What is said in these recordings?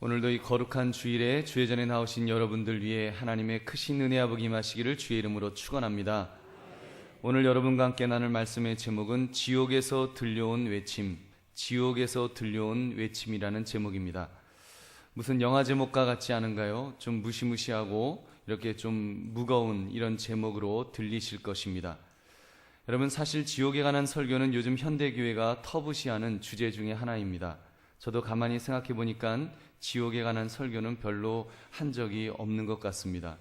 오늘도 이 거룩한 주일에 주의 전에 나오신 여러분들 위해 하나님의 크신 은혜와 복이 임하시기를 주의 이름으로 축원합니다. 오늘 여러분과 함께 나눌 말씀의 제목은 지옥에서 들려온 외침, 지옥에서 들려온 외침이라는 제목입니다. 무슨 영화 제목과 같지 않은가요? 좀 무시무시하고 이렇게 좀 무거운 이런 제목으로 들리실 것입니다. 여러분, 사실 지옥에 관한 설교는 요즘 현대교회가 터부시하는 주제 중에 하나입니다. 저도 가만히 생각해 보니까 지옥에 관한 설교는 별로 한 적이 없는 것 같습니다.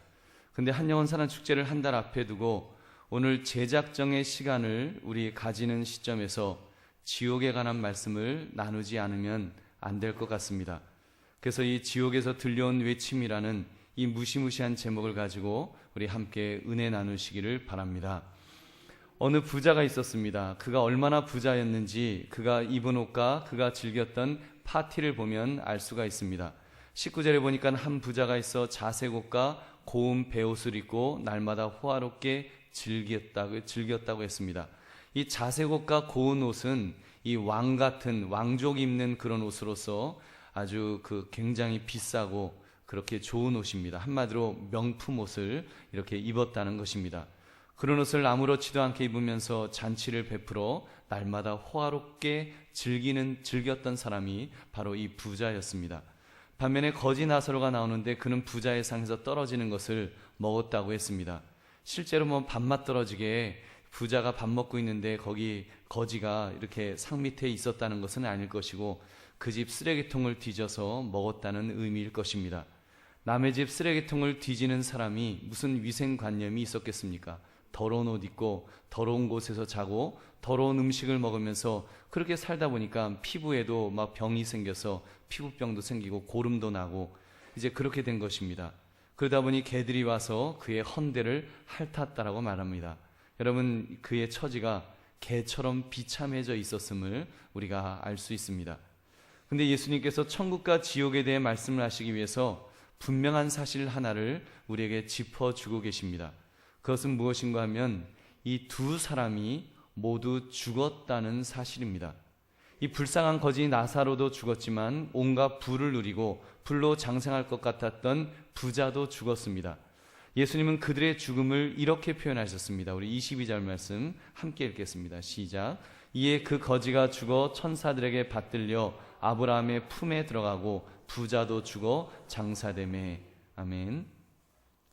근데 한영원사랑 축제를 한 달 앞에 두고 오늘 제작정의 시간을 우리 가지는 시점에서 지옥에 관한 말씀을 나누지 않으면 안 될 것 같습니다. 그래서 이 지옥에서 들려온 외침이라는 이 무시무시한 제목을 가지고 우리 함께 은혜 나누시기를 바랍니다. 어느 부자가 있었습니다. 그가 얼마나 부자였는지 그가 입은 옷과 그가 즐겼던 파티를 보면 알 수가 있습니다. 19절에 보니까 한 부자가 있어 자색 옷과 고운 베옷을 입고 날마다 호화롭게 즐겼다고 했습니다. 이 자색 옷과 고운 옷은 이 왕 같은 왕족이 입는 그런 옷으로서 아주 굉장히 비싸고 그렇게 좋은 옷입니다. 한마디로 명품 옷을 이렇게 입었다는 것입니다. 그런 옷을 아무렇지도 않게 입으면서 잔치를 베풀어 날마다 호화롭게 즐겼던 사람이 바로 이 부자였습니다. 반면에 거지 나사로가 나오는데 그는 부자의 상에서 떨어지는 것을 먹었다고 했습니다. 실제로 밥맛 떨어지게 부자가 밥 먹고 있는데 거기 거지가 이렇게 상 밑에 있었다는 것은 아닐 것이고 그 집 쓰레기통을 뒤져서 먹었다는 의미일 것입니다. 남의 집 쓰레기통을 뒤지는 사람이 무슨 위생관념이 있었겠습니까? 더러운 옷 입고 더러운 곳에서 자고 더러운 음식을 먹으면서 그렇게 살다 보니까 피부에도 막 병이 생겨서 피부병도 생기고 고름도 나고 이제 그렇게 된 것입니다. 그러다 보니 개들이 와서 그의 헌대를 핥았다라고 말합니다. 여러분, 그의 처지가 개처럼 비참해져 있었음을 우리가 알 수 있습니다. 근데 예수님께서 천국과 지옥에 대해 말씀을 하시기 위해서 분명한 사실 하나를 우리에게 짚어주고 계십니다. 그것은 무엇인가 하면 이 두 사람이 모두 죽었다는 사실입니다. 이 불쌍한 거지 나사로도 죽었지만 온갖 부를 누리고 불로 장생할 것 같았던 부자도 죽었습니다. 예수님은 그들의 죽음을 이렇게 표현하셨습니다. 우리 22절 말씀 함께 읽겠습니다. 시작. 이에 그 거지가 죽어 천사들에게 받들려 아브라함의 품에 들어가고 부자도 죽어 장사되매. 아멘.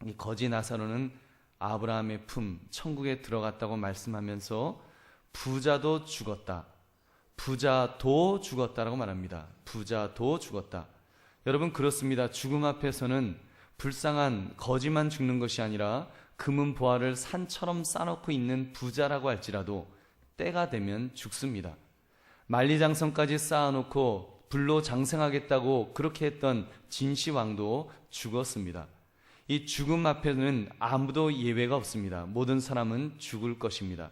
이 거지 나사로는 아브라함의 품, 천국에 들어갔다고 말씀하면서 부자도 죽었다. 부자도 죽었다라고 말합니다. 부자도 죽었다. 여러분, 그렇습니다. 죽음 앞에서는 불쌍한 거지만 죽는 것이 아니라 금은 보화를 산처럼 쌓아놓고 있는 부자라고 할지라도 때가 되면 죽습니다. 만리장성까지 쌓아놓고 불로 장생하겠다고 그렇게 했던 진시황도 죽었습니다. 이 죽음 앞에는 아무도 예외가 없습니다. 모든 사람은 죽을 것입니다.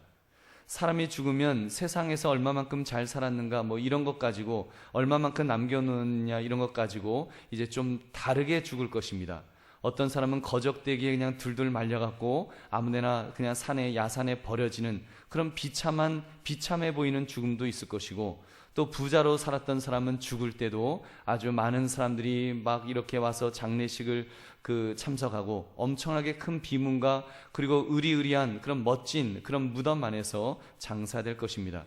사람이 죽으면 세상에서 얼마만큼 잘 살았는가 이런 것 가지고 얼마만큼 남겨놓느냐 이런 것 가지고 이제 좀 다르게 죽을 것입니다. 어떤 사람은 거적대기에 그냥 둘둘 말려갖고 아무데나 그냥 야산에 버려지는 그런 비참해 보이는 죽음도 있을 것이고, 또 부자로 살았던 사람은 죽을 때도 아주 많은 사람들이 막 이렇게 와서 장례식을 참석하고 엄청나게 큰 비문과 그리고 의리의리한 그런 멋진 그런 무덤 안에서 장사될 것입니다.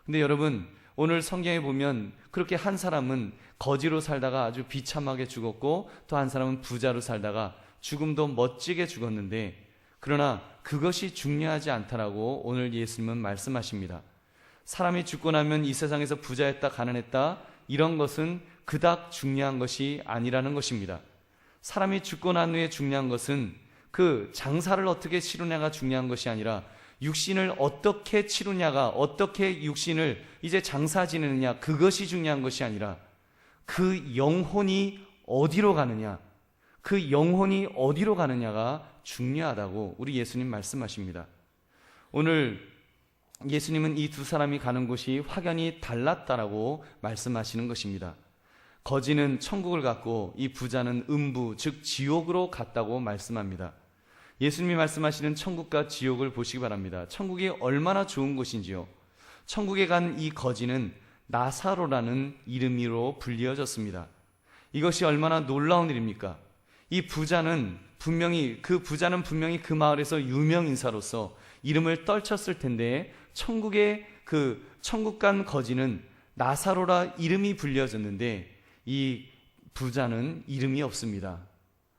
근데 여러분, 오늘 성경에 보면 그렇게 한 사람은 거지로 살다가 아주 비참하게 죽었고 또 한 사람은 부자로 살다가 죽음도 멋지게 죽었는데, 그러나 그것이 중요하지 않다라고 오늘 예수님은 말씀하십니다. 사람이 죽고 나면 이 세상에서 부자였다 가난했다 이런 것은 그닥 중요한 것이 아니라는 것입니다. 사람이 죽고 난 후에 중요한 것은 그 장사를 어떻게 치르냐가 중요한 것이 아니라 육신을 어떻게 치르냐가, 어떻게 육신을 이제 장사 지내느냐, 그것이 중요한 것이 아니라 그 영혼이 어디로 가느냐, 그 영혼이 어디로 가느냐가 중요하다고 우리 예수님 말씀하십니다. 오늘 예수님은 이 두 사람이 가는 곳이 확연히 달랐다라고 말씀하시는 것입니다. 거지는 천국을 갔고 이 부자는 음부, 즉 지옥으로 갔다고 말씀합니다. 예수님이 말씀하시는 천국과 지옥을 보시기 바랍니다. 천국이 얼마나 좋은 곳인지요. 천국에 간 이 거지는 나사로라는 이름으로 불리어졌습니다. 이것이 얼마나 놀라운 일입니까? 이 부자는 분명히 그 마을에서 유명 인사로서 이름을 떨쳤을 텐데 천국 간 거지는 나사로라 이름이 불려졌는데 이 부자는 이름이 없습니다.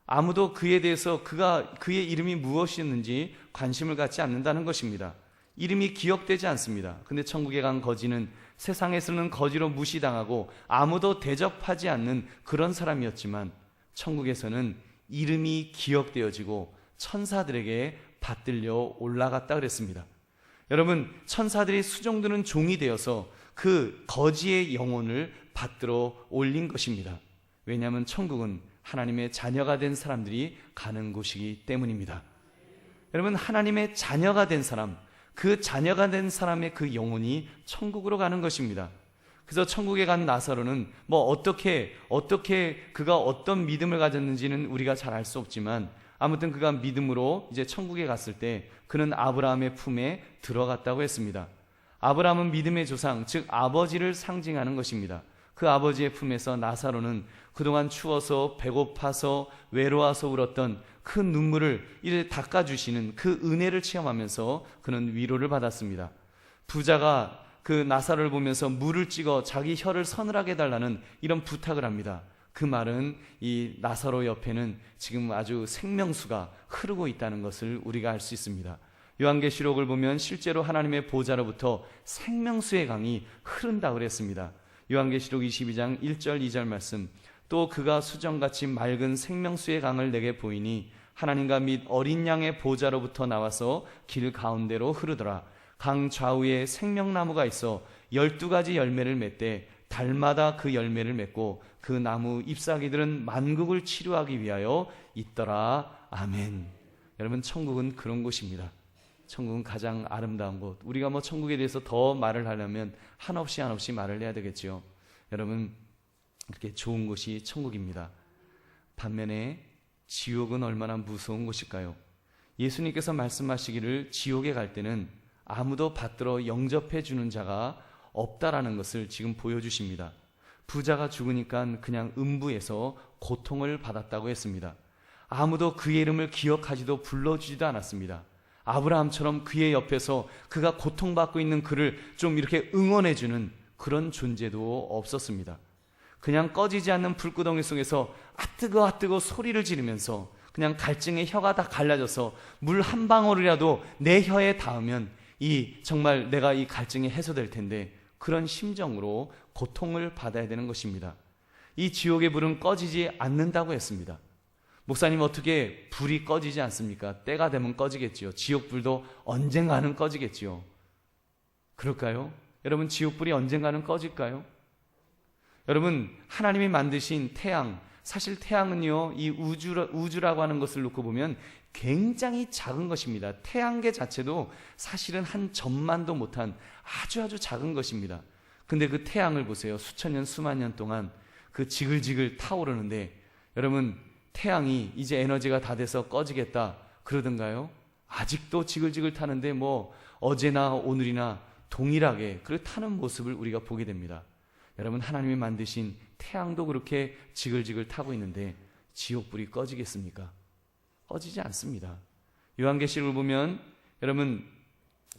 아무도 그에 대해서 그의 이름이 무엇이었는지 관심을 갖지 않는다는 것입니다. 이름이 기억되지 않습니다. 근데 천국에 간 거지는 세상에서는 거지로 무시당하고 아무도 대접하지 않는 그런 사람이었지만 천국에서는 이름이 기억되어지고 천사들에게 받들려 올라갔다 그랬습니다. 여러분, 천사들이 수종드는 종이 되어서 그 거지의 영혼을 받들어 올린 것입니다. 왜냐하면 천국은 하나님의 자녀가 된 사람들이 가는 곳이기 때문입니다. 여러분, 하나님의 자녀가 된 사람, 그 자녀가 된 사람의 그 영혼이 천국으로 가는 것입니다. 그래서 천국에 간 나사로는 어떻게 그가 어떤 믿음을 가졌는지는 우리가 잘 알 수 없지만 아무튼 그가 믿음으로 이제 천국에 갔을 때 그는 아브라함의 품에 들어갔다고 했습니다. 아브라함은 믿음의 조상, 즉 아버지를 상징하는 것입니다. 그 아버지의 품에서 나사로는 그동안 추워서 배고파서 외로워서 울었던 그 눈물을 이제 닦아주시는 그 은혜를 체험하면서 그는 위로를 받았습니다. 부자가 그 나사로를 보면서 물을 찍어 자기 혀를 서늘하게 해달라는 이런 부탁을 합니다. 그 말은 이 나사로 옆에는 지금 아주 생명수가 흐르고 있다는 것을 우리가 알 수 있습니다. 요한계시록을 보면 실제로 하나님의 보좌로부터 생명수의 강이 흐른다고 그랬습니다. 요한계시록 22장 1절 2절 말씀, 또 그가 수정같이 맑은 생명수의 강을 내게 보이니 하나님과 및 어린 양의 보좌로부터 나와서 길 가운데로 흐르더라. 강 좌우에 생명나무가 있어 12가지 열매를 맺되 달마다 그 열매를 맺고 그 나무 잎사귀들은 만국을 치료하기 위하여 있더라. 아멘. 여러분, 천국은 그런 곳입니다. 천국은 가장 아름다운 곳. 우리가 천국에 대해서 더 말을 하려면 한없이 말을 해야 되겠죠. 여러분, 그렇게 좋은 곳이 천국입니다. 반면에 지옥은 얼마나 무서운 곳일까요? 예수님께서 말씀하시기를 지옥에 갈 때는 아무도 받들어 영접해 주는 자가 없다라는 것을 지금 보여주십니다. 부자가 죽으니까 그냥 음부에서 고통을 받았다고 했습니다. 아무도 그의 이름을 기억하지도 불러주지도 않았습니다. 아브라함처럼 그의 옆에서 그가 고통받고 있는 그를 좀 이렇게 응원해주는 그런 존재도 없었습니다. 그냥 꺼지지 않는 불구덩이 속에서 아뜨거 소리를 지르면서 그냥 갈증에 혀가 다 갈라져서 물 한 방울이라도 내 혀에 닿으면 정말 내가 이 갈증이 해소될 텐데 그런 심정으로 고통을 받아야 되는 것입니다. 이 지옥의 불은 꺼지지 않는다고 했습니다. 목사님, 어떻게 불이 꺼지지 않습니까? 때가 되면 꺼지겠지요. 지옥불도 언젠가는 꺼지겠지요. 그럴까요? 여러분, 지옥불이 언젠가는 꺼질까요? 여러분, 하나님이 만드신 태양, 사실 태양은요, 이 우주라고 하는 것을 놓고 보면 굉장히 작은 것입니다. 태양계 자체도 사실은 한 점만도 못한 아주 작은 것입니다. 근데 그 태양을 보세요. 수천 년, 수만 년 동안 그 지글지글 타오르는데, 여러분, 태양이 이제 에너지가 다 돼서 꺼지겠다 그러던가요? 아직도 지글지글 타는데 어제나 오늘이나 동일하게 그렇게 타는 모습을 우리가 보게 됩니다. 여러분, 하나님이 만드신 태양도 그렇게 지글지글 타고 있는데 지옥불이 꺼지겠습니까? 꺼지지 않습니다. 요한계시록을 보면 여러분,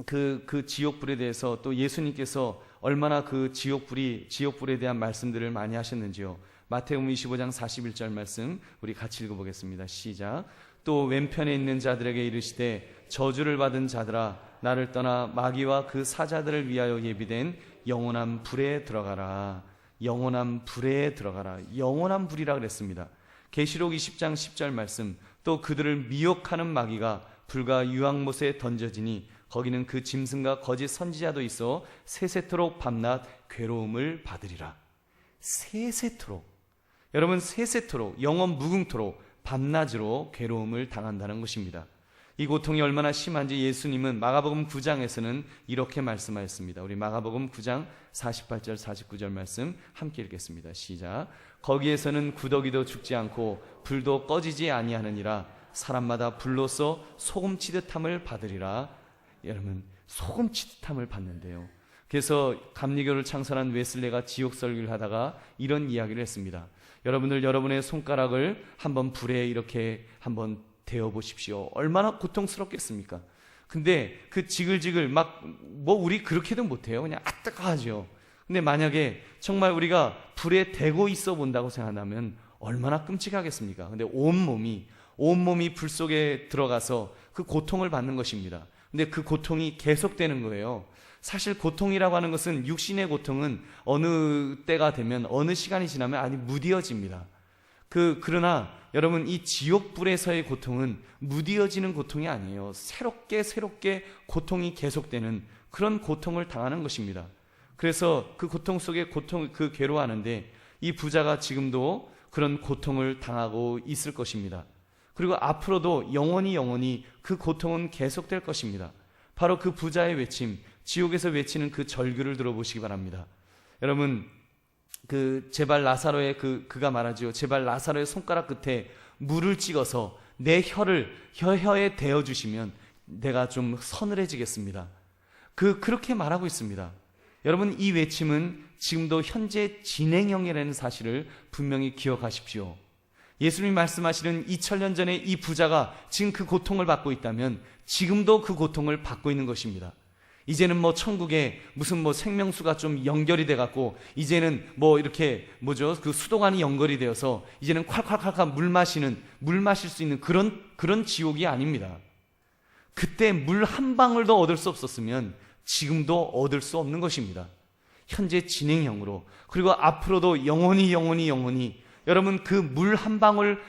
그 지옥불에 대해서 또 예수님께서 얼마나 그 지옥불에 대한 말씀들을 많이 하셨는지요. 마태복음 25장 41절 말씀 우리 같이 읽어보겠습니다. 시작. 또 왼편에 있는 자들에게 이르시되 저주를 받은 자들아, 나를 떠나 마귀와 그 사자들을 위하여 예비된 영원한 불에 들어가라. 영원한 불에 들어가라. 영원한 불이라 그랬습니다. 계시록 20장 10절 말씀, 또 그들을 미혹하는 마귀가 불과 유황못에 던져지니 거기는 그 짐승과 거짓 선지자도 있어 세세토록 밤낮 괴로움을 받으리라. 세세토록, 여러분, 세세토록, 영원 무궁토록 밤낮으로 괴로움을 당한다는 것입니다. 이 고통이 얼마나 심한지 예수님은 마가복음 9장에서는 이렇게 말씀하였습니다. 우리 마가복음 9장 48절 49절 말씀 함께 읽겠습니다. 시작. 거기에서는 구더기도 죽지 않고 불도 꺼지지 아니하느니라. 사람마다 불로써 소금치듯함을 받으리라. 여러분, 소금치듯함을 받는데요. 그래서 감리교를 창설한 웨슬레가 지옥 설교를 하다가 이런 이야기를 했습니다. 여러분들 여러분의 손가락을 한번 불에 이렇게 한번 데워 보십시오. 얼마나 고통스럽겠습니까? 근데 그 지글지글 막 우리 그렇게도 못해요. 그냥 아뜨거하죠. 근데 만약에 정말 우리가 불에 대고 있어 본다고 생각하면 얼마나 끔찍하겠습니까? 근데 온몸이 불 속에 들어가서 그 고통을 받는 것입니다. 근데 그 고통이 계속되는 거예요. 사실 고통이라고 하는 것은, 육신의 고통은 어느 때가 되면, 어느 시간이 지나면 아니 무뎌집니다. 그러나 여러분, 이 지옥불에서의 고통은 무뎌지는 고통이 아니에요. 새롭게 고통이 계속되는 그런 고통을 당하는 것입니다. 그래서 그 고통 속에 괴로워하는데, 이 부자가 지금도 그런 고통을 당하고 있을 것입니다. 그리고 앞으로도 영원히 그 고통은 계속될 것입니다. 바로 그 부자의 외침, 지옥에서 외치는 그 절규를 들어보시기 바랍니다. 여러분, 제발 라사로의 그가 말하지요. 제발 라사로의 손가락 끝에 물을 찍어서 내 혀에 대어 주시면 내가 좀 서늘해지겠습니다. 그렇게 말하고 있습니다. 여러분, 이 외침은 지금도 현재 진행형이라는 사실을 분명히 기억하십시오. 예수님이 말씀하시는 2000년 전에 이 부자가 지금 그 고통을 받고 있다면 지금도 그 고통을 받고 있는 것입니다. 이제는 천국에 무슨 생명수가 좀 연결이 돼 갖고, 이제는 이렇게 그 수도관이 연결이 되어서 이제는 콸콸콸콸 물 마실 수 있는 그런 지옥이 아닙니다. 그때 물 한 방울도 얻을 수 없었으면 지금도 얻을 수 없는 것입니다. 현재 진행형으로, 그리고 앞으로도 영원히 여러분, 그 물 한 방울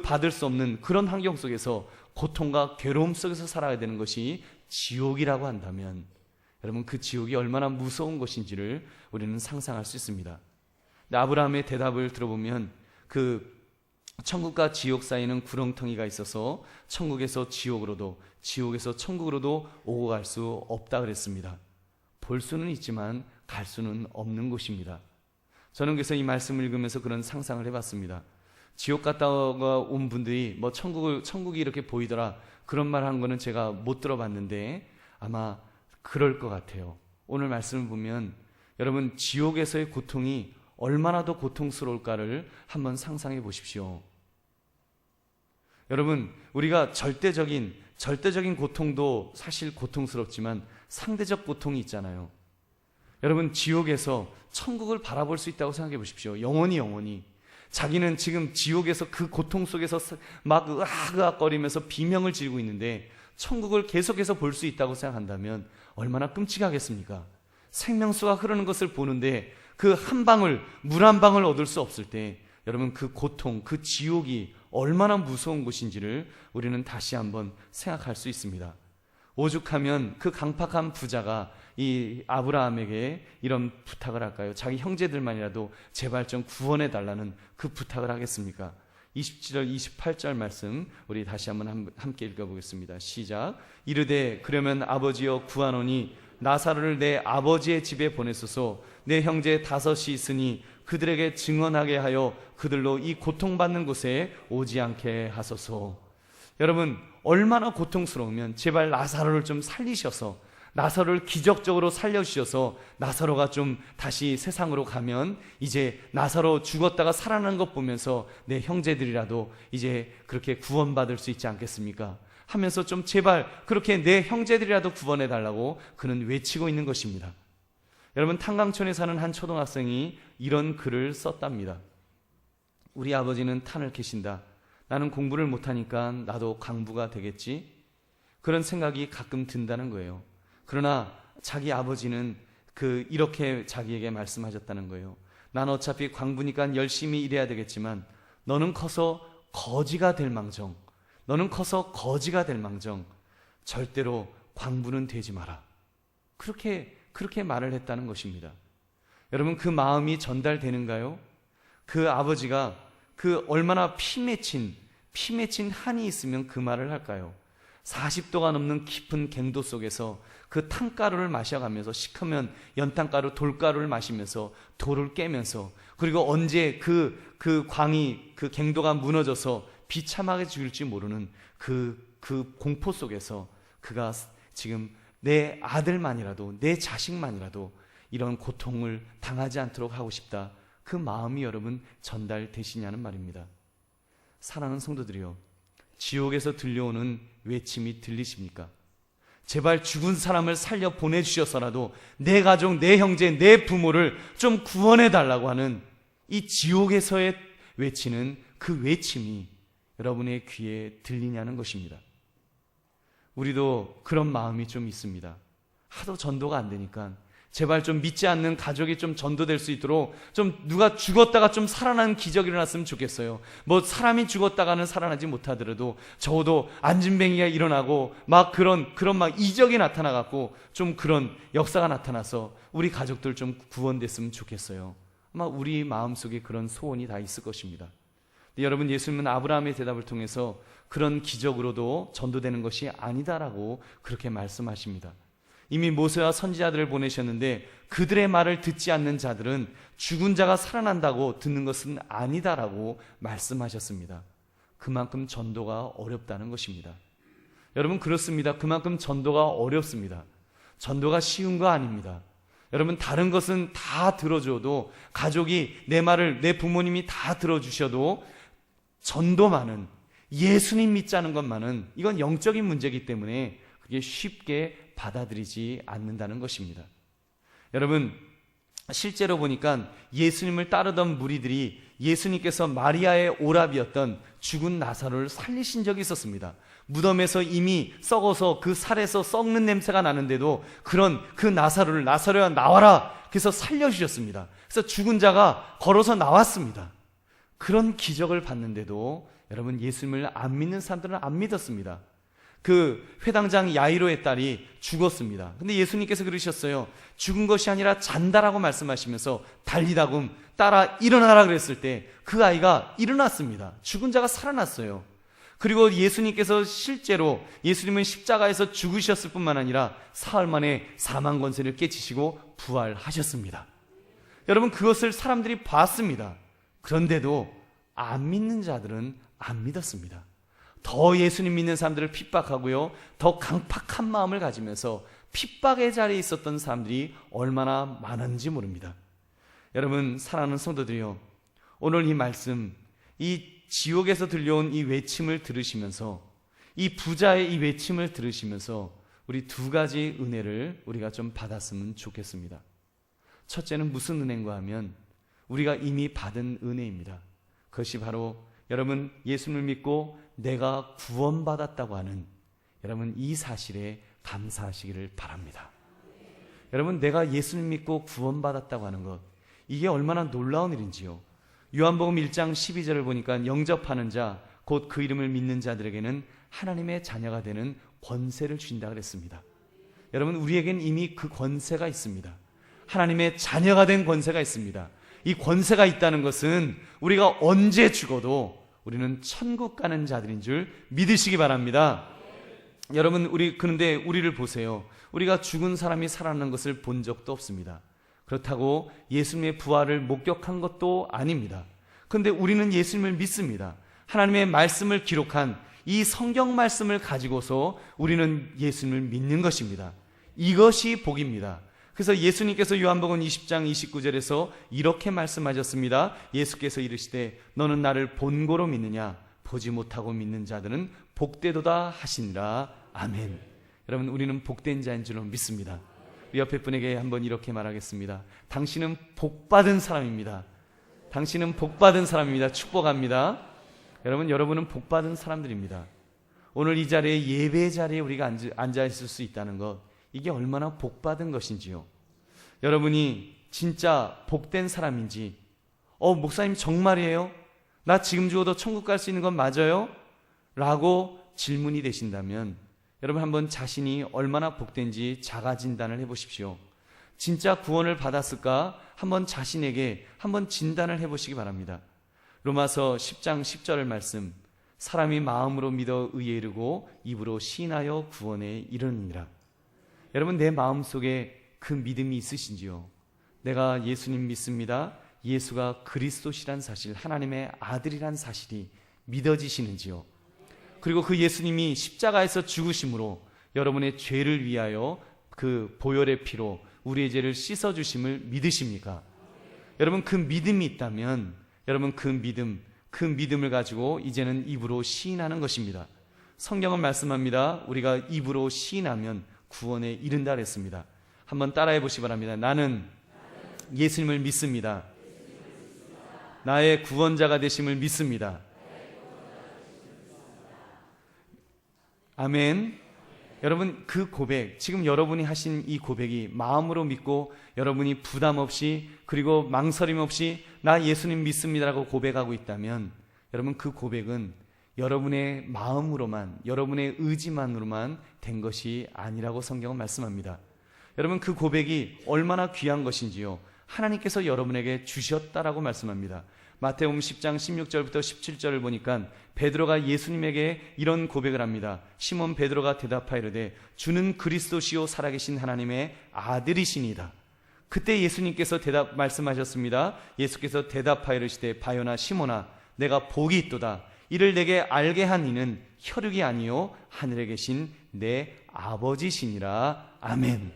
받을 수 없는 그런 환경 속에서 고통과 괴로움 속에서 살아야 되는 것이 지옥이라고 한다면, 여러분, 그 지옥이 얼마나 무서운 것인지를 우리는 상상할 수 있습니다. 근데 아브라함의 대답을 들어보면, 천국과 지옥 사이에는 구렁텅이가 있어서 천국에서 지옥으로도, 지옥에서 천국으로도 오고 갈 수 없다 그랬습니다. 볼 수는 있지만 갈 수는 없는 곳입니다. 저는 그래서 이 말씀을 읽으면서 그런 상상을 해봤습니다. 지옥 갔다 온 분들이 천국이 이렇게 보이더라, 그런 말 한 거는 제가 못 들어봤는데 아마 그럴 것 같아요. 오늘 말씀을 보면 여러분, 지옥에서의 고통이 얼마나 더 고통스러울까를 한번 상상해 보십시오. 여러분, 우리가 절대적인 고통도 사실 고통스럽지만 상대적 고통이 있잖아요. 여러분, 지옥에서 천국을 바라볼 수 있다고 생각해 보십시오. 영원히. 자기는 지금 지옥에서 그 고통 속에서 막 으악거리면서 비명을 지르고 있는데 천국을 계속해서 볼 수 있다고 생각한다면 얼마나 끔찍하겠습니까? 생명수가 흐르는 것을 보는데 그 한 방울, 물 한 방울 얻을 수 없을 때 여러분, 그 고통, 그 지옥이 얼마나 무서운 곳인지를 우리는 다시 한번 생각할 수 있습니다. 오죽하면 그 강팍한 부자가 이 아브라함에게 이런 부탁을 할까요? 자기 형제들만이라도 제발 좀 구원해 달라는 그 부탁을 하겠습니까? 27절 28절 말씀 우리 다시 한번 함께 읽어보겠습니다. 시작. 이르되 그러면 아버지여 구하노니 나사로를 내 아버지의 집에 보내소서. 내 형제 5이 있으니 그들에게 증언하게 하여 그들로 이 고통받는 곳에 오지 않게 하소서. 여러분, 얼마나 고통스러우면 제발 나사로를 좀 살리셔서, 나사로를 기적적으로 살려주셔서 나사로가 좀 다시 세상으로 가면 이제 나사로 죽었다가 살아난 것 보면서 내 형제들이라도 이제 그렇게 구원받을 수 있지 않겠습니까? 하면서 좀 제발 그렇게 내 형제들이라도 구원해 달라고 그는 외치고 있는 것입니다. 여러분, 탄강촌에 사는 한 초등학생이 이런 글을 썼답니다. 우리 아버지는 탄을 캐신다. 나는 공부를 못하니까 나도 강부가 되겠지? 그런 생각이 가끔 든다는 거예요. 그러나 자기 아버지는 이렇게 자기에게 말씀하셨다는 거예요. 난 어차피 광부니까 열심히 일해야 되겠지만 너는 커서 거지가 될 망정, 절대로 광부는 되지 마라. 그렇게 말을 했다는 것입니다. 여러분, 그 마음이 전달되는가요? 그 아버지가 얼마나 피 맺힌 한이 있으면 그 말을 할까요? 40도가 넘는 깊은 갱도 속에서 그 탄가루를 마셔가면서, 시커먼 연탄가루, 돌가루를 마시면서 돌을 깨면서, 그리고 언제 그 갱도가 무너져서 비참하게 죽을지 모르는 그 공포 속에서 그가 지금 내 아들만이라도, 내 자식만이라도 이런 고통을 당하지 않도록 하고 싶다, 그 마음이 여러분 전달되시냐는 말입니다. 사랑하는 성도들이요, 지옥에서 들려오는 외침이 들리십니까? 제발 죽은 사람을 살려 보내주셔서라도 내 가족, 내 형제, 내 부모를 좀 구원해달라고 하는 이 지옥에서의 외치는 그 외침이 여러분의 귀에 들리냐는 것입니다. 우리도 그런 마음이 좀 있습니다. 하도 전도가 안 되니까 제발 좀 믿지 않는 가족이 좀 전도될 수 있도록 좀 누가 죽었다가 좀 살아나는 기적이 일어났으면 좋겠어요. 뭐 사람이 죽었다가는 살아나지 못하더라도 적어도 안진뱅이가 일어나고 막 그런 막 이적이 나타나갖고 좀 그런 역사가 나타나서 우리 가족들 좀 구원됐으면 좋겠어요. 아마 우리 마음속에 그런 소원이 다 있을 것입니다. 여러분, 예수님은 아브라함의 대답을 통해서 그런 기적으로도 전도되는 것이 아니다라고 그렇게 말씀하십니다. 이미 모세와 선지자들을 보내셨는데 그들의 말을 듣지 않는 자들은 죽은 자가 살아난다고 듣는 것은 아니다라고 말씀하셨습니다. 그만큼 전도가 어렵다는 것입니다. 여러분, 그렇습니다. 그만큼 전도가 어렵습니다. 전도가 쉬운 거 아닙니다. 여러분, 다른 것은 다 들어줘도, 가족이 내 말을, 내 부모님이 다 들어주셔도 전도만은, 예수님 믿자는 것만은, 이건 영적인 문제이기 때문에 그게 쉽게 받아들이지 않는다는 것입니다. 여러분, 실제로 보니까 예수님을 따르던 무리들이 예수님께서 마리아의 오랍이었던 죽은 나사로를 살리신 적이 있었습니다. 무덤에서 이미 썩어서 그 살에서 썩는 냄새가 나는데도 그 나사로야 나와라, 그래서 살려주셨습니다. 그래서 죽은 자가 걸어서 나왔습니다. 그런 기적을 봤는데도 여러분, 예수님을 안 믿는 사람들은 안 믿었습니다. 그 회당장 야이로의 딸이 죽었습니다. 근데 예수님께서 그러셨어요. 죽은 것이 아니라 잔다라고 말씀하시면서 달리다금 따라 일어나라 그랬을 때 그 아이가 일어났습니다. 죽은 자가 살아났어요. 그리고 예수님께서 실제로, 예수님은 십자가에서 죽으셨을 뿐만 아니라 사흘 만에 사망 권세를 깨치시고 부활하셨습니다. 여러분, 그것을 사람들이 봤습니다. 그런데도 안 믿는 자들은 안 믿었습니다. 더 예수님 믿는 사람들을 핍박하고요, 더 강팍한 마음을 가지면서 핍박의 자리에 있었던 사람들이 얼마나 많은지 모릅니다. 여러분, 사랑하는 성도들이요, 오늘 이 말씀, 이 지옥에서 들려온 이 외침을 들으시면서, 이 부자의 이 외침을 들으시면서 우리 두 가지 은혜를 우리가 좀 받았으면 좋겠습니다. 첫째는 무슨 은혜인가 하면 우리가 이미 받은 은혜입니다. 그것이 바로 여러분, 예수님을 믿고 내가 구원받았다고 하는 여러분, 이 사실에 감사하시기를 바랍니다. 여러분, 내가 예수님 믿고 구원받았다고 하는 것, 이게 얼마나 놀라운 일인지요. 요한복음 1장 12절을 보니까 영접하는 자, 곧 그 이름을 믿는 자들에게는 하나님의 자녀가 되는 권세를 주신다 그랬습니다. 여러분, 우리에겐 이미 그 권세가 있습니다. 하나님의 자녀가 된 권세가 있습니다. 이 권세가 있다는 것은 우리가 언제 죽어도 우리는 천국 가는 자들인 줄 믿으시기 바랍니다. 여러분, 그런데 우리를 보세요. 우리가 죽은 사람이 살아나는 것을 본 적도 없습니다. 그렇다고 예수님의 부활을 목격한 것도 아닙니다. 그런데 우리는 예수님을 믿습니다. 하나님의 말씀을 기록한 이 성경 말씀을 가지고서 우리는 예수님을 믿는 것입니다. 이것이 복입니다. 그래서 예수님께서 요한복음 20장 29절에서 이렇게 말씀하셨습니다. 예수께서 이르시되 너는 나를 본고로 믿느냐? 보지 못하고 믿는 자들은 복되도다 하시니라. 아멘. 여러분, 우리는 복된 자인 줄로 믿습니다. 우리 옆에 분에게 한번 이렇게 말하겠습니다. 당신은 복받은 사람입니다. 당신은 복받은 사람입니다. 축복합니다. 여러분은 복받은 사람들입니다. 오늘 이 자리에, 예배 자리에 우리가 앉아있을 수 있다는 것, 이게 얼마나 복받은 것인지요. 여러분이 진짜 복된 사람인지, 목사님 정말이에요? 나 지금 죽어도 천국 갈 수 있는 건 맞아요? 라고 질문이 되신다면 여러분, 한번 자신이 얼마나 복된지 자가진단을 해보십시오. 진짜 구원을 받았을까? 한번 자신에게 한번 진단을 해보시기 바랍니다. 로마서 10장 10절의 말씀, 사람이 마음으로 믿어 의에 이르고 입으로 시인하여 구원에 이르느니라. 여러분, 내 마음속에 그 믿음이 있으신지요? 내가 예수님 믿습니다. 예수가 그리스도시란 사실, 하나님의 아들이란 사실이 믿어지시는지요? 그리고 그 예수님이 십자가에서 죽으심으로 여러분의 죄를 위하여 그 보혈의 피로 우리의 죄를 씻어주심을 믿으십니까? 여러분 그 믿음이 있다면 여러분 그 믿음을 가지고 이제는 입으로 시인하는 것입니다. 성경은 말씀합니다. 우리가 입으로 시인하면 구원에 이른다 그랬습니다. 한번 따라해 보시기 바랍니다. 나는 예수님을 믿습니다. 나의 구원자가 되심을 믿습니다. 아멘. 여러분 그 고백, 지금 여러분이 하신 이 고백이 마음으로 믿고 여러분이 부담 없이 그리고 망설임 없이 나 예수님 믿습니다라고 고백하고 있다면 여러분 그 고백은 여러분의 마음으로만, 여러분의 의지만으로만 된 것이 아니라고 성경은 말씀합니다. 여러분 그 고백이 얼마나 귀한 것인지요, 하나님께서 여러분에게 주셨다라고 말씀합니다. 마태복음 10장 16절부터 17절을 보니까 베드로가 예수님에게 이런 고백을 합니다. 시몬 베드로가 대답하이르되 주는 그리스도시요 살아계신 하나님의 아들이시니다. 그때 예수님께서 말씀하셨습니다. 예수께서 대답하이르시되 바요나 시몬아 내가 복이 있도다. 이를 내게 알게 한 이는 혈육이 아니요 하늘에 계신 내 아버지시니라. 아멘.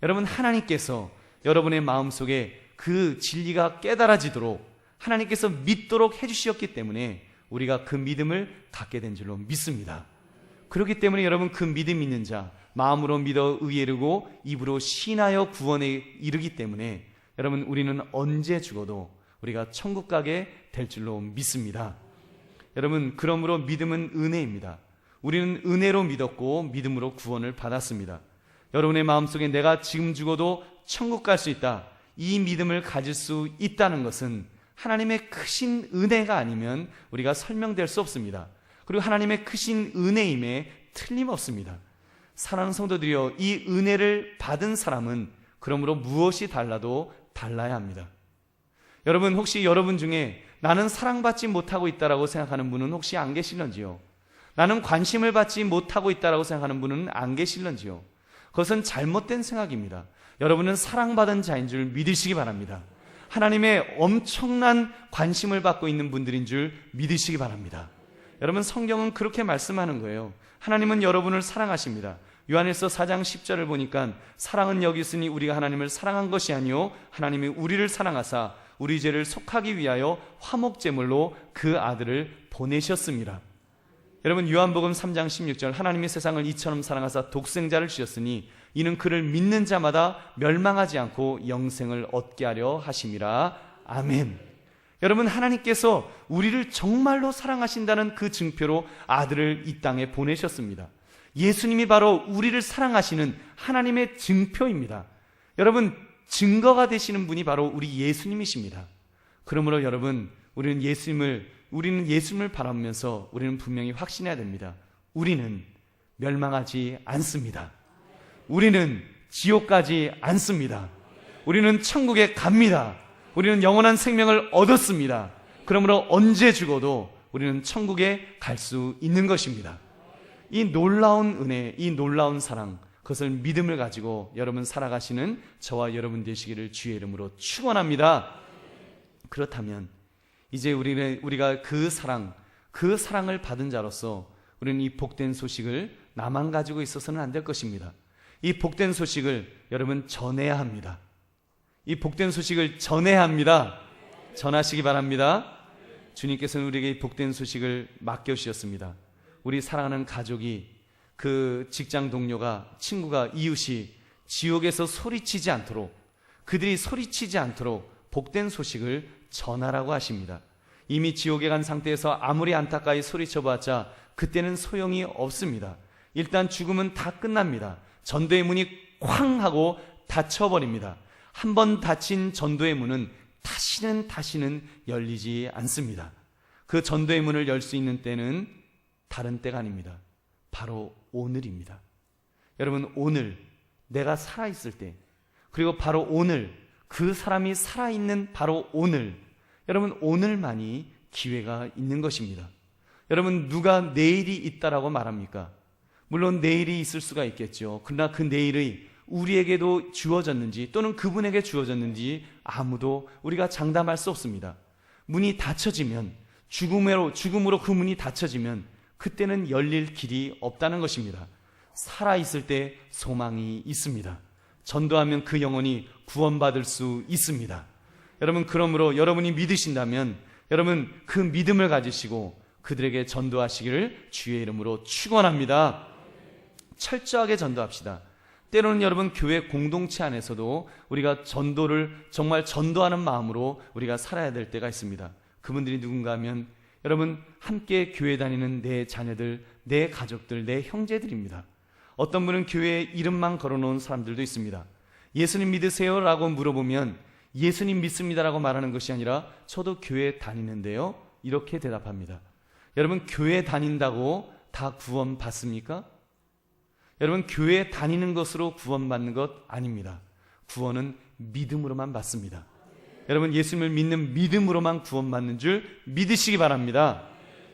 여러분 하나님께서 여러분의 마음속에 그 진리가 깨달아지도록 하나님께서 믿도록 해주셨기 때문에 우리가 그 믿음을 갖게 된 줄로 믿습니다. 그렇기 때문에 여러분 그 믿음 있는 자, 마음으로 믿어 의에 이르고 입으로 신하여 구원에 이르기 때문에 여러분 우리는 언제 죽어도 우리가 천국 가게 될 줄로 믿습니다. 여러분 그러므로 믿음은 은혜입니다. 우리는 은혜로 믿었고 믿음으로 구원을 받았습니다. 여러분의 마음속에 내가 지금 죽어도 천국 갈 수 있다, 이 믿음을 가질 수 있다는 것은 하나님의 크신 은혜가 아니면 우리가 설명될 수 없습니다. 그리고 하나님의 크신 은혜임에 틀림없습니다. 사랑하는 성도들이여, 이 은혜를 받은 사람은 그러므로 무엇이 달라도 달라야 합니다. 여러분 혹시 여러분 중에 나는 사랑받지 못하고 있다라고 생각하는 분은 혹시 안 계실런지요? 나는 관심을 받지 못하고 있다라고 생각하는 분은 안 계실런지요? 그것은 잘못된 생각입니다. 여러분은 사랑받은 자인 줄 믿으시기 바랍니다. 하나님의 엄청난 관심을 받고 있는 분들인 줄 믿으시기 바랍니다. 여러분 성경은 그렇게 말씀하는 거예요. 하나님은 여러분을 사랑하십니다. 요한일서 4장 10절을 보니까 사랑은 여기 있으니 우리가 하나님을 사랑한 것이 아니요 하나님이 우리를 사랑하사 우리 죄를 속하기 위하여 화목제물로 그 아들을 보내셨습니다. 여러분 요한복음 3장 16절 하나님이 세상을 이처럼 사랑하사 독생자를 주셨으니 이는 그를 믿는 자마다 멸망하지 않고 영생을 얻게 하려 하심이라. 아멘. 여러분 하나님께서 우리를 정말로 사랑하신다는 그 증표로 아들을 이 땅에 보내셨습니다. 예수님이 바로 우리를 사랑하시는 하나님의 증표입니다. 여러분 증거가 되시는 분이 바로 우리 예수님이십니다. 그러므로 여러분 우리는 예수님을 바라보면서 우리는 분명히 확신해야 됩니다. 우리는 멸망하지 않습니다. 우리는 지옥 가지 않습니다. 우리는 천국에 갑니다. 우리는 영원한 생명을 얻었습니다. 그러므로 언제 죽어도 우리는 천국에 갈 수 있는 것입니다. 이 놀라운 은혜, 이 놀라운 사랑, 그것을 믿음을 가지고 여러분 살아가시는 저와 여러분 되시기를 주의 이름으로 축원합니다. 그렇다면 이제 우리가 그 사랑을 받은 자로서 우리는 이 복된 소식을 나만 가지고 있어서는 안 될 것입니다. 이 복된 소식을 여러분 전해야 합니다. 이 복된 소식을 전해야 합니다. 전하시기 바랍니다. 주님께서는 우리에게 이 복된 소식을 맡겨주셨습니다. 우리 사랑하는 가족이, 그 직장 동료가, 친구가, 이웃이 지옥에서 소리치지 않도록, 그들이 소리치지 않도록 복된 소식을 전하라고 하십니다. 이미 지옥에 간 상태에서 아무리 안타까이 소리쳐봤자 그때는 소용이 없습니다. 일단 죽음은 다 끝납니다. 전도의 문이 쾅 하고 닫혀버립니다. 한 번 닫힌 전도의 문은 다시는 열리지 않습니다. 그 전도의 문을 열 수 있는 때는 다른 때가 아닙니다. 바로 오늘입니다. 여러분 오늘 내가 살아있을 때, 그리고 바로 오늘 그 사람이 살아있는 바로 오늘, 여러분 오늘만이 기회가 있는 것입니다. 여러분 누가 내일이 있다라고 말합니까? 물론 내일이 있을 수가 있겠죠. 그러나 그 내일이 우리에게도 주어졌는지 또는 그분에게 주어졌는지 아무도 우리가 장담할 수 없습니다. 문이 닫혀지면, 죽음으로 그 문이 닫혀지면 그때는 열릴 길이 없다는 것입니다. 살아있을 때 소망이 있습니다. 전도하면 그 영혼이 구원받을 수 있습니다. 여러분, 그러므로 여러분이 믿으신다면 여러분 그 믿음을 가지시고 그들에게 전도하시기를 주의 이름으로 축원합니다. 철저하게 전도합시다. 때로는 여러분 교회 공동체 안에서도 우리가 전도를 정말 전도하는 마음으로 우리가 살아야 될 때가 있습니다. 그분들이 누군가 하면 여러분 함께 교회 다니는 내 자녀들, 내 가족들, 내 형제들입니다. 어떤 분은 교회에 이름만 걸어놓은 사람들도 있습니다. 예수님 믿으세요? 라고 물어보면 예수님 믿습니다라고 말하는 것이 아니라 저도 교회 다니는데요, 이렇게 대답합니다. 여러분, 교회 다닌다고 다 구원 받습니까? 여러분, 교회 다니는 것으로 구원받는 것 아닙니다. 구원은 믿음으로만 받습니다. 여러분, 예수님을 믿는 믿음으로만 구원받는 줄 믿으시기 바랍니다.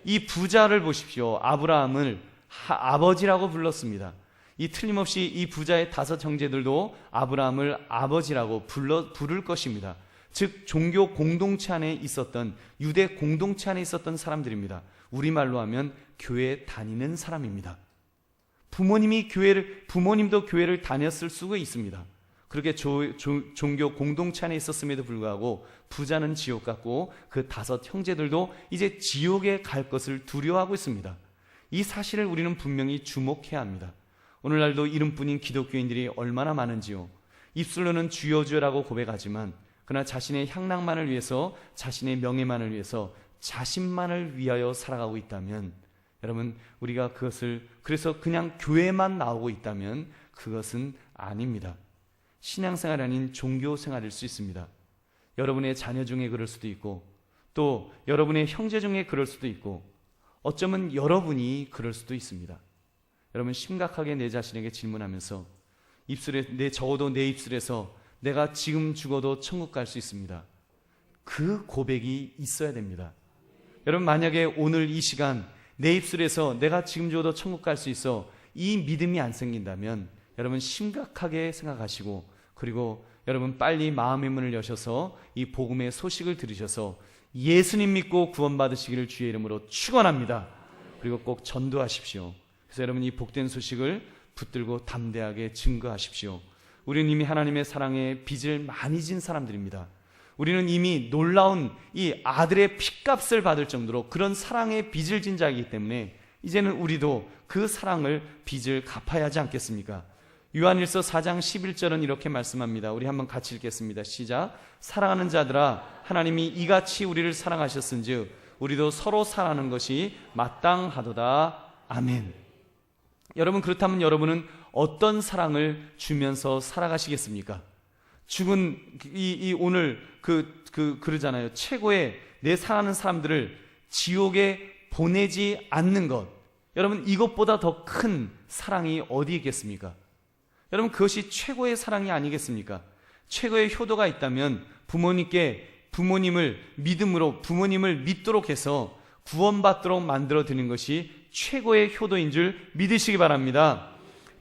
이 부자를 보십시오. 아브라함을 아버지라고 불렀습니다. 이 틀림없이 이 부자의 5 형제들도 아브라함을 아버지라고 부를 것입니다. 즉 종교 공동체 안에 있었던, 유대 공동체 안에 있었던 사람들입니다. 우리말로 하면 교회 다니는 사람입니다. 부모님도 교회를 다녔을 수가 있습니다. 그렇게 종교 공동체 안에 있었음에도 불구하고 부자는 지옥 같고 그 5 형제들도 이제 지옥에 갈 것을 두려워하고 있습니다. 이 사실을 우리는 분명히 주목해야 합니다. 오늘날도 이름뿐인 기독교인들이 얼마나 많은지요. 입술로는 주여 주여라고 고백하지만 그러나 자신의 향락만을 위해서, 자신의 명예만을 위해서, 자신만을 위하여 살아가고 있다면, 여러분, 우리가 그것을 그래서 그냥 교회만 나오고 있다면 그것은 아닙니다. 신앙생활이 아닌 종교생활일 수 있습니다. 여러분의 자녀 중에 그럴 수도 있고, 또 여러분의 형제 중에 그럴 수도 있고, 어쩌면 여러분이 그럴 수도 있습니다. 여러분, 심각하게 내 자신에게 질문하면서 적어도 내 입술에서 내가 지금 죽어도 천국 갈 수 있습니다. 그 고백이 있어야 됩니다. 여러분, 만약에 오늘 이 시간 내 입술에서 내가 지금 죽어도 천국 갈 수 있어, 이 믿음이 안 생긴다면 여러분 심각하게 생각하시고, 그리고 여러분 빨리 마음의 문을 여셔서 이 복음의 소식을 들으셔서 예수님 믿고 구원받으시기를 주의 이름으로 축원합니다. 그리고 꼭 전도하십시오. 그래서 여러분 이 복된 소식을 붙들고 담대하게 증거하십시오. 우리는 이미 하나님의 사랑에 빚을 많이 진 사람들입니다. 우리는 이미 놀라운 이 아들의 핏값을 받을 정도로 그런 사랑의 빚을 진 자이기 때문에 이제는 우리도 그 사랑을 빚을 갚아야 하지 않겠습니까? 요한일서 4장 11절은 이렇게 말씀합니다. 우리 한번 같이 읽겠습니다. 시작. 사랑하는 자들아, 하나님이 이같이 우리를 사랑하셨은즉 우리도 서로 사랑하는 것이 마땅하도다. 아멘. 여러분, 그렇다면 여러분은 어떤 사랑을 주면서 살아가시겠습니까? 죽은 오늘 그러잖아요. 최고의 내 사랑하는 사람들을 지옥에 보내지 않는 것. 여러분, 이것보다 더 큰 사랑이 어디 있겠습니까? 여러분, 그것이 최고의 사랑이 아니겠습니까? 최고의 효도가 있다면 부모님을 믿음으로 부모님을 믿도록 해서 구원받도록 만들어 드리는 것이 최고의 효도인 줄 믿으시기 바랍니다.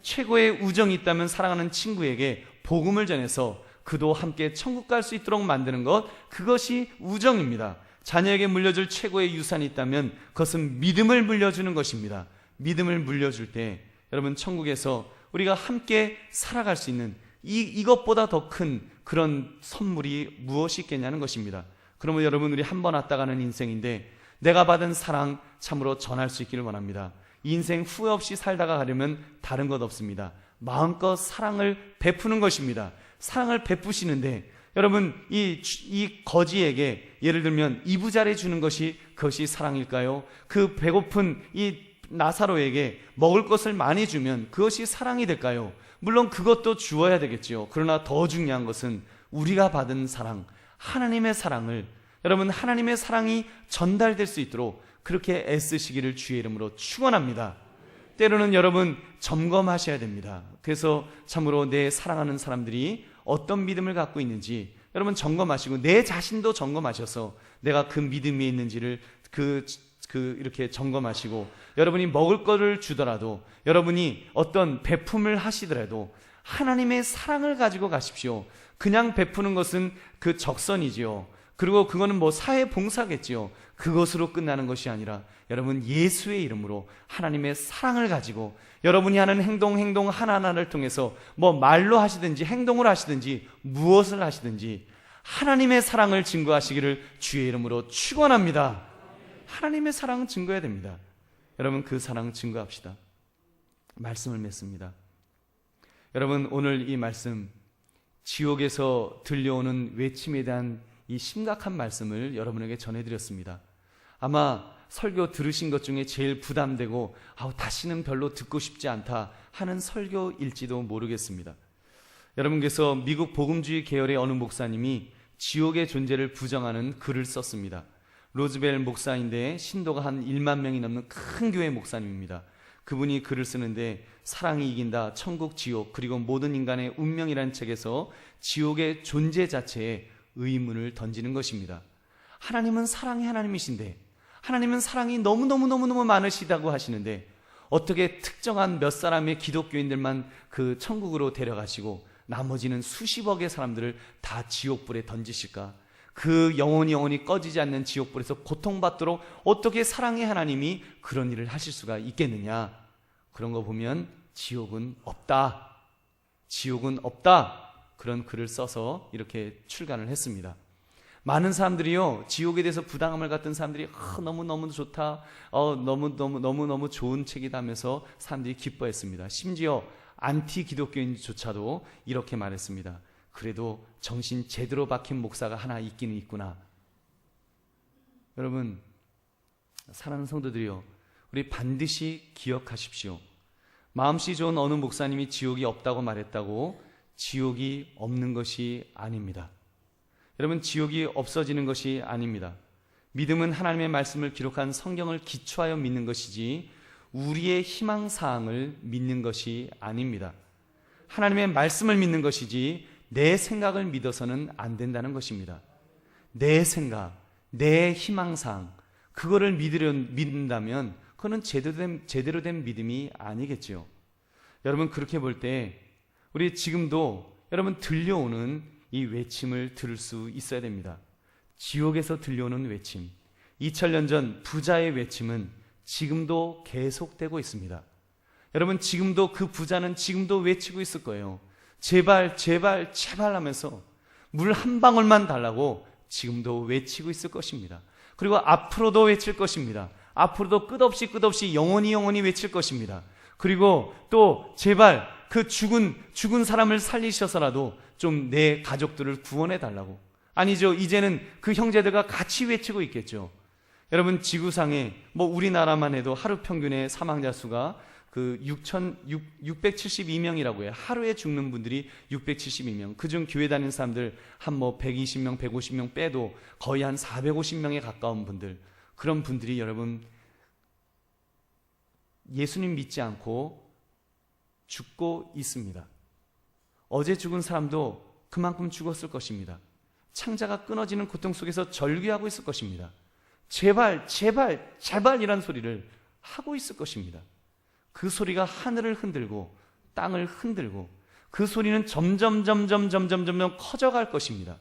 최고의 우정이 있다면 사랑하는 친구에게 복음을 전해서 그도 함께 천국 갈 수 있도록 만드는 것, 그것이 우정입니다. 자녀에게 물려줄 최고의 유산이 있다면 그것은 믿음을 물려주는 것입니다. 믿음을 물려줄 때 여러분, 천국에서 우리가 함께 살아갈 수 있는 이것보다 더 큰 그런 선물이 무엇이 있겠냐는 것입니다. 그러면 여러분, 우리 한 번 왔다 가는 인생인데 내가 받은 사랑 참으로 전할 수 있기를 원합니다. 인생 후회 없이 살다가 가려면 다른 것 없습니다. 마음껏 사랑을 베푸는 것입니다. 사랑을 베푸시는데 여러분, 이 거지에게 예를 들면 이부자리 주는 것이 그것이 사랑일까요? 그 배고픈 이 나사로에게 먹을 것을 많이 주면 그것이 사랑이 될까요? 물론 그것도 주어야 되겠지요. 그러나 더 중요한 것은 우리가 받은 사랑, 하나님의 사랑을, 여러분, 하나님의 사랑이 전달될 수 있도록 그렇게 애쓰시기를 주의 이름으로 축원합니다. 때로는 여러분 점검하셔야 됩니다. 그래서 참으로 내 사랑하는 사람들이 어떤 믿음을 갖고 있는지 여러분 점검하시고, 내 자신도 점검하셔서 내가 그 믿음 위에 있는지를 이렇게 점검하시고, 여러분이 먹을 거를 주더라도, 여러분이 어떤 베품을 하시더라도 하나님의 사랑을 가지고 가십시오. 그냥 베푸는 것은 그 적선이지요. 그리고 그거는 사회 봉사겠지요. 그것으로 끝나는 것이 아니라 여러분, 예수의 이름으로 하나님의 사랑을 가지고 여러분이 하는 행동 하나하나를 통해서 말로 하시든지 행동을 하시든지 무엇을 하시든지 하나님의 사랑을 증거하시기를 주의 이름으로 축원합니다. 하나님의 사랑은 증거해야 됩니다. 여러분, 그 사랑 증거합시다. 말씀을 맺습니다. 여러분, 오늘 이 말씀, 지옥에서 들려오는 외침에 대한 이 심각한 말씀을 여러분에게 전해드렸습니다. 아마 설교 들으신 것 중에 제일 부담되고 다시는 별로 듣고 싶지 않다 하는 설교일지도 모르겠습니다. 여러분께서 미국 복음주의 계열의 어느 목사님이 지옥의 존재를 부정하는 글을 썼습니다. 로즈벨 목사인데 신도가 한 1만 명이 넘는 큰 교회 목사님입니다. 그분이 글을 쓰는데 사랑이 이긴다, 천국, 지옥, 그리고 모든 인간의 운명이라는 책에서 지옥의 존재 자체에 의문을 던지는 것입니다. 하나님은 사랑의 하나님이신데, 하나님은 사랑이 너무너무 많으시다고 하시는데 어떻게 특정한 몇 사람의 기독교인들만 그 천국으로 데려가시고 나머지는 수십억의 사람들을 다 지옥불에 던지실까? 그 영원히 꺼지지 않는 지옥불에서 고통받도록 어떻게 사랑의 하나님이 그런 일을 하실 수가 있겠느냐? 그런 거 보면 지옥은 없다. 지옥은 없다. 그런 글을 써서 이렇게 출간을 했습니다. 많은 사람들이요, 지옥에 대해서 부당함을 갖던 사람들이 너무너무 좋다, 너무너무 좋은 책이다 하면서 사람들이 기뻐했습니다. 심지어 안티 기독교인조차도 이렇게 말했습니다. 그래도 정신 제대로 박힌 목사가 하나 있기는 있구나. 여러분, 사랑하는 성도들이요, 우리 반드시 기억하십시오. 마음씨 좋은 어느 목사님이 지옥이 없다고 말했다고 지옥이 없는 것이 아닙니다. 여러분, 지옥이 없어지는 것이 아닙니다. 믿음은 하나님의 말씀을 기록한 성경을 기초하여 믿는 것이지 우리의 희망사항을 믿는 것이 아닙니다. 하나님의 말씀을 믿는 것이지 내 생각을 믿어서는 안 된다는 것입니다. 내 생각, 내 희망사항, 그거를 믿는다면 그거는 제대로 된 믿음이 아니겠죠. 여러분, 그렇게 볼 때 우리 지금도 여러분 들려오는 이 외침을 들을 수 있어야 됩니다. 지옥에서 들려오는 외침, 2000년 전 부자의 외침은 지금도 계속되고 있습니다. 여러분, 지금도 그 부자는 지금도 외치고 있을 거예요. 제발 하면서 물 한 방울만 달라고 지금도 외치고 있을 것입니다. 그리고 앞으로도 외칠 것입니다. 앞으로도 끝없이 영원히 외칠 것입니다. 그리고 또 제발 그 죽은 사람을 살리셔서라도 좀 내 가족들을 구원해 달라고. 아니죠, 이제는 그 형제들과 같이 외치고 있겠죠. 여러분, 지구상에 우리나라만 해도 하루 평균의 사망자 수가 그 672명이라고 해요. 하루에 죽는 분들이 672명. 그중 교회 다니는 사람들 한 120명, 150명 빼도 거의 한 450명에 가까운 분들, 그런 분들이 여러분 예수님 믿지 않고 죽고 있습니다. 어제 죽은 사람도 그만큼 죽었을 것입니다. 창자가 끊어지는 고통 속에서 절규하고 있을 것입니다. 제발 이란 소리를 하고 있을 것입니다. 그 소리가 하늘을 흔들고 땅을 흔들고 그 소리는 점점 커져갈 것입니다.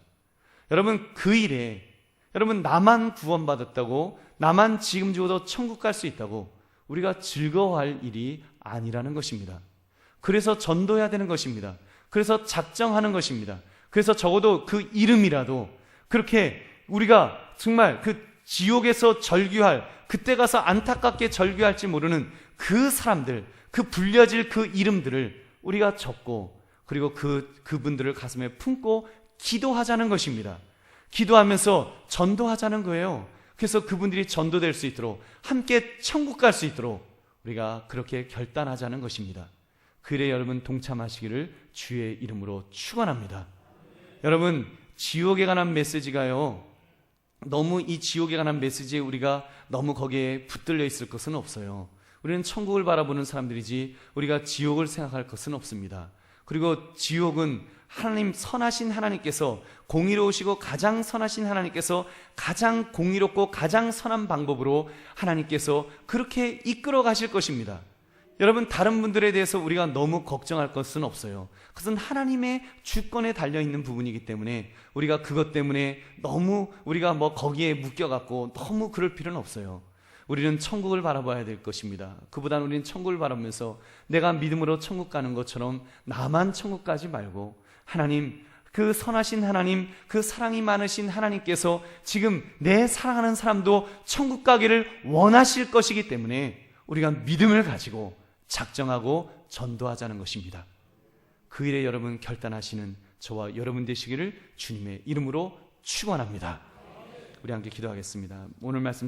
여러분, 그 일에 여러분 나만 구원받았다고, 나만 지금 죽어도 천국 갈 수 있다고 우리가 즐거워할 일이 아니라는 것입니다. 그래서 전도해야 되는 것입니다. 그래서 작정하는 것입니다. 그래서 적어도 그 이름이라도 그렇게 우리가 정말 그 지옥에서 절규할, 그때 가서 안타깝게 절규할지 모르는 그 사람들, 그 불려질 그 이름들을 우리가 적고, 그리고 그분들을 가슴에 품고 기도하자는 것입니다. 기도하면서 전도하자는 거예요. 그래서 그분들이 전도될 수 있도록, 함께 천국 갈 수 있도록 우리가 그렇게 결단하자는 것입니다. 그래 여러분 동참하시기를 주의 이름으로 축원합니다. 여러분, 지옥에 관한 메시지가요, 너무 이 지옥에 관한 메시지에 우리가 너무 거기에 붙들려 있을 것은 없어요. 우리는 천국을 바라보는 사람들이지 우리가 지옥을 생각할 것은 없습니다. 그리고 지옥은 하나님, 선하신 하나님께서, 공의로우시고 가장 선하신 하나님께서 가장 공의롭고 가장 선한 방법으로 하나님께서 그렇게 이끌어 가실 것입니다. 여러분, 다른 분들에 대해서 우리가 너무 걱정할 것은 없어요. 그것은 하나님의 주권에 달려있는 부분이기 때문에 우리가 그것 때문에 너무 우리가 거기에 묶여갖고 너무 그럴 필요는 없어요. 우리는 천국을 바라봐야 될 것입니다. 그보다는 우리는 천국을 바라보면서 내가 믿음으로 천국 가는 것처럼 나만 천국 가지 말고, 하나님, 그 선하신 하나님, 그 사랑이 많으신 하나님께서 지금 내 사랑하는 사람도 천국 가기를 원하실 것이기 때문에 우리가 믿음을 가지고 작정하고 전도하자는 것입니다. 그 일에 여러분 결단하시는 저와 여러분 되시기를 주님의 이름으로 축원합니다. 우리 함께 기도하겠습니다. 오늘 말씀